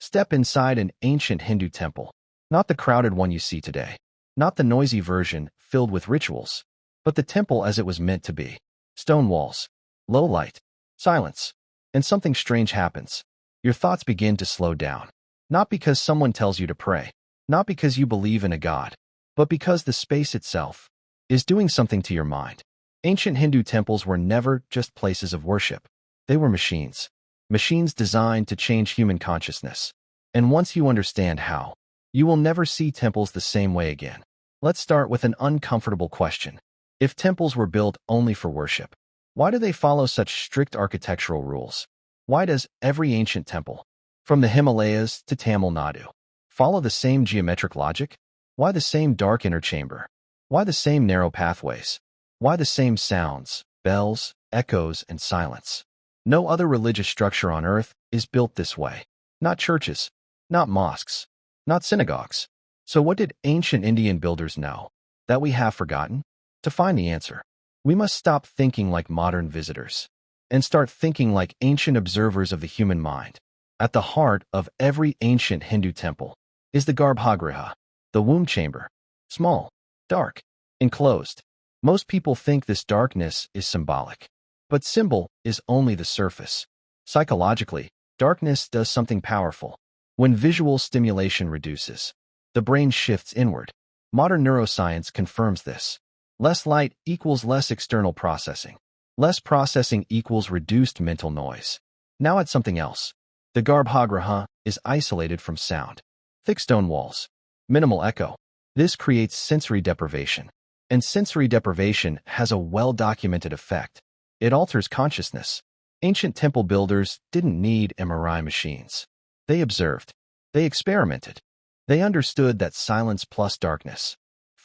Step inside an ancient Hindu temple. Not the crowded one you see today. Not the noisy version filled with rituals, but the temple as it was meant to be. Stone walls, low light, silence, and something strange happens. Your thoughts begin to slow down. Not because someone tells you to pray, not because you believe in a god, but because the space itself is doing something to your mind. Ancient Hindu temples were never just places of worship. They were machines. Machines designed to change human consciousness. And once you understand how, you will never see temples the same way again. Let's start with an uncomfortable question. If temples were built only for worship, why do they follow such strict architectural rules? Why does every ancient temple, from the Himalayas to Tamil Nadu, follow the same geometric logic? Why the same dark inner chamber? Why the same narrow pathways? Why the same sounds, bells, echoes, and silence? No other religious structure on earth is built this way. Not churches, not mosques, not synagogues. So what did ancient Indian builders know that we have forgotten? To find the answer, we must stop thinking like modern visitors and start thinking like ancient observers of the human mind. At the heart of every ancient Hindu temple is the Garbhagriha, the womb chamber. Small, dark, enclosed. Most people think this darkness is symbolic, but symbol is only the surface. Psychologically, darkness does something powerful. When visual stimulation reduces, the brain shifts inward. Modern neuroscience confirms this. Less light equals less external processing. Less processing equals reduced mental noise. Now add something else. The Garbhagriha is isolated from sound. Thick stone walls. Minimal echo. This creates sensory deprivation. And sensory deprivation has a well-documented effect. It alters consciousness. Ancient temple builders didn't need MRI machines. They observed. They experimented. They understood that silence plus darkness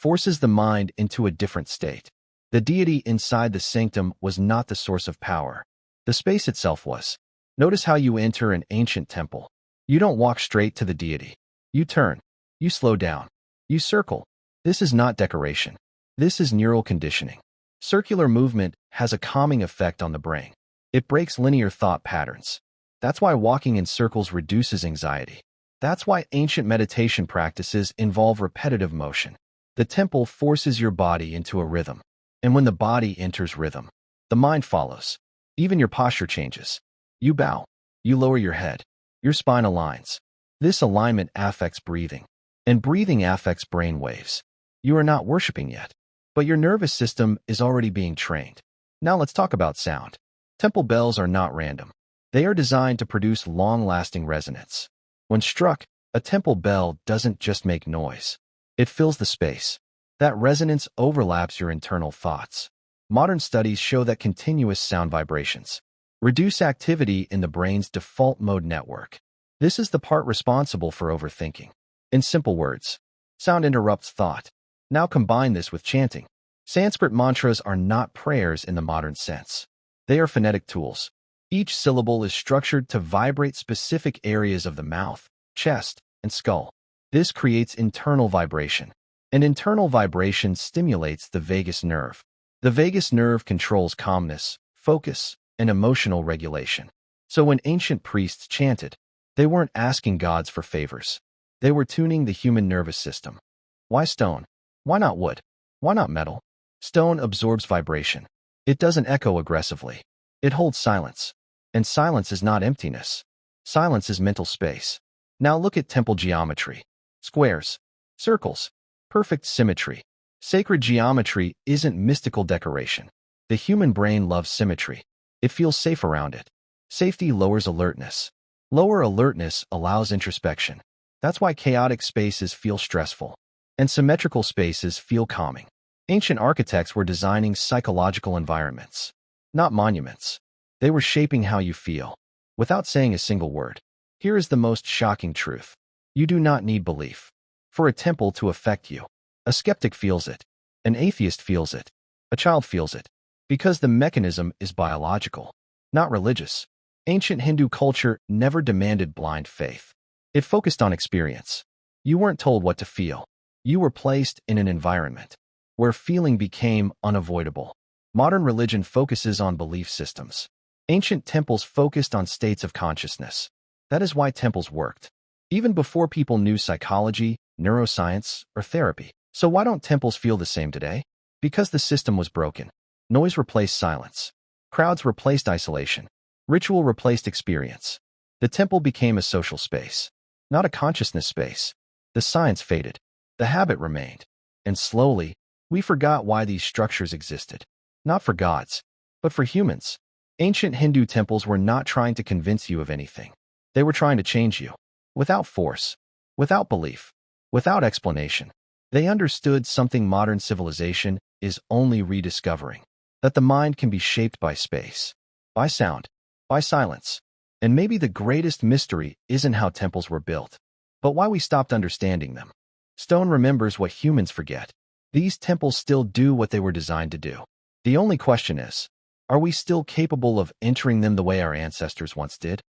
forces the mind into a different state. The deity inside the sanctum was not the source of power. The space itself was. Notice how you enter an ancient temple. You don't walk straight to the deity. You turn. You slow down. You circle. This is not decoration. This is neural conditioning. Circular movement has a calming effect on the brain. It breaks linear thought patterns. That's why walking in circles reduces anxiety. That's why ancient meditation practices involve repetitive motion. The temple forces your body into a rhythm. And when the body enters rhythm, the mind follows. Even your posture changes. You bow. You lower your head. Your spine aligns. This alignment affects breathing. And breathing affects brain waves. You are not worshiping yet, but your nervous system is already being trained. Now let's talk about sound. Temple bells are not random. They are designed to produce long-lasting resonance. When struck, a temple bell doesn't just make noise. It fills the space. That resonance overlaps your internal thoughts. Modern studies show that continuous sound vibrations reduce activity in the brain's default mode network. This is the part responsible for overthinking. In simple words, sound interrupts thought. Now combine this with chanting. Sanskrit mantras are not prayers in the modern sense. They are phonetic tools. Each syllable is structured to vibrate specific areas of the mouth, chest, and skull. This creates internal vibration. And internal vibration stimulates the vagus nerve. The vagus nerve controls calmness, focus, and emotional regulation. So when ancient priests chanted, they weren't asking gods for favors. They were tuning the human nervous system. Why stone? Why not wood? Why not metal? Stone absorbs vibration. It doesn't echo aggressively. It holds silence. And silence is not emptiness. Silence is mental space. Now look at temple geometry. Squares, circles, perfect symmetry. Sacred geometry isn't mystical decoration. The human brain loves symmetry. It feels safe around it. Safety lowers alertness. Lower alertness allows introspection. That's why chaotic spaces feel stressful, and symmetrical spaces feel calming. Ancient architects were designing psychological environments, not monuments. They were shaping how you feel, without saying a single word. Here is the most shocking truth. You do not need belief for a temple to affect you. A skeptic feels it. An atheist feels it. A child feels it. Because the mechanism is biological, not religious. Ancient Hindu culture never demanded blind faith. It focused on experience. You weren't told what to feel. You were placed in an environment where feeling became unavoidable. Modern religion focuses on belief systems. Ancient temples focused on states of consciousness. That is why temples worked. even before people knew psychology, neuroscience, or therapy. So why don't temples feel the same today? Because the system was broken. Noise replaced silence. Crowds replaced isolation. Ritual replaced experience. The temple became a social space, not a consciousness space. The science faded. The habit remained. And slowly, we forgot why these structures existed. Not for gods, but for humans. Ancient Hindu temples were not trying to convince you of anything. They were trying to change you. Without force, without belief, without explanation. They understood something modern civilization is only rediscovering. That the mind can be shaped by space, by sound, by silence. And maybe the greatest mystery isn't how temples were built, but why we stopped understanding them. Stone remembers what humans forget. These temples still do what they were designed to do. The only question is, are we still capable of entering them the way our ancestors once did?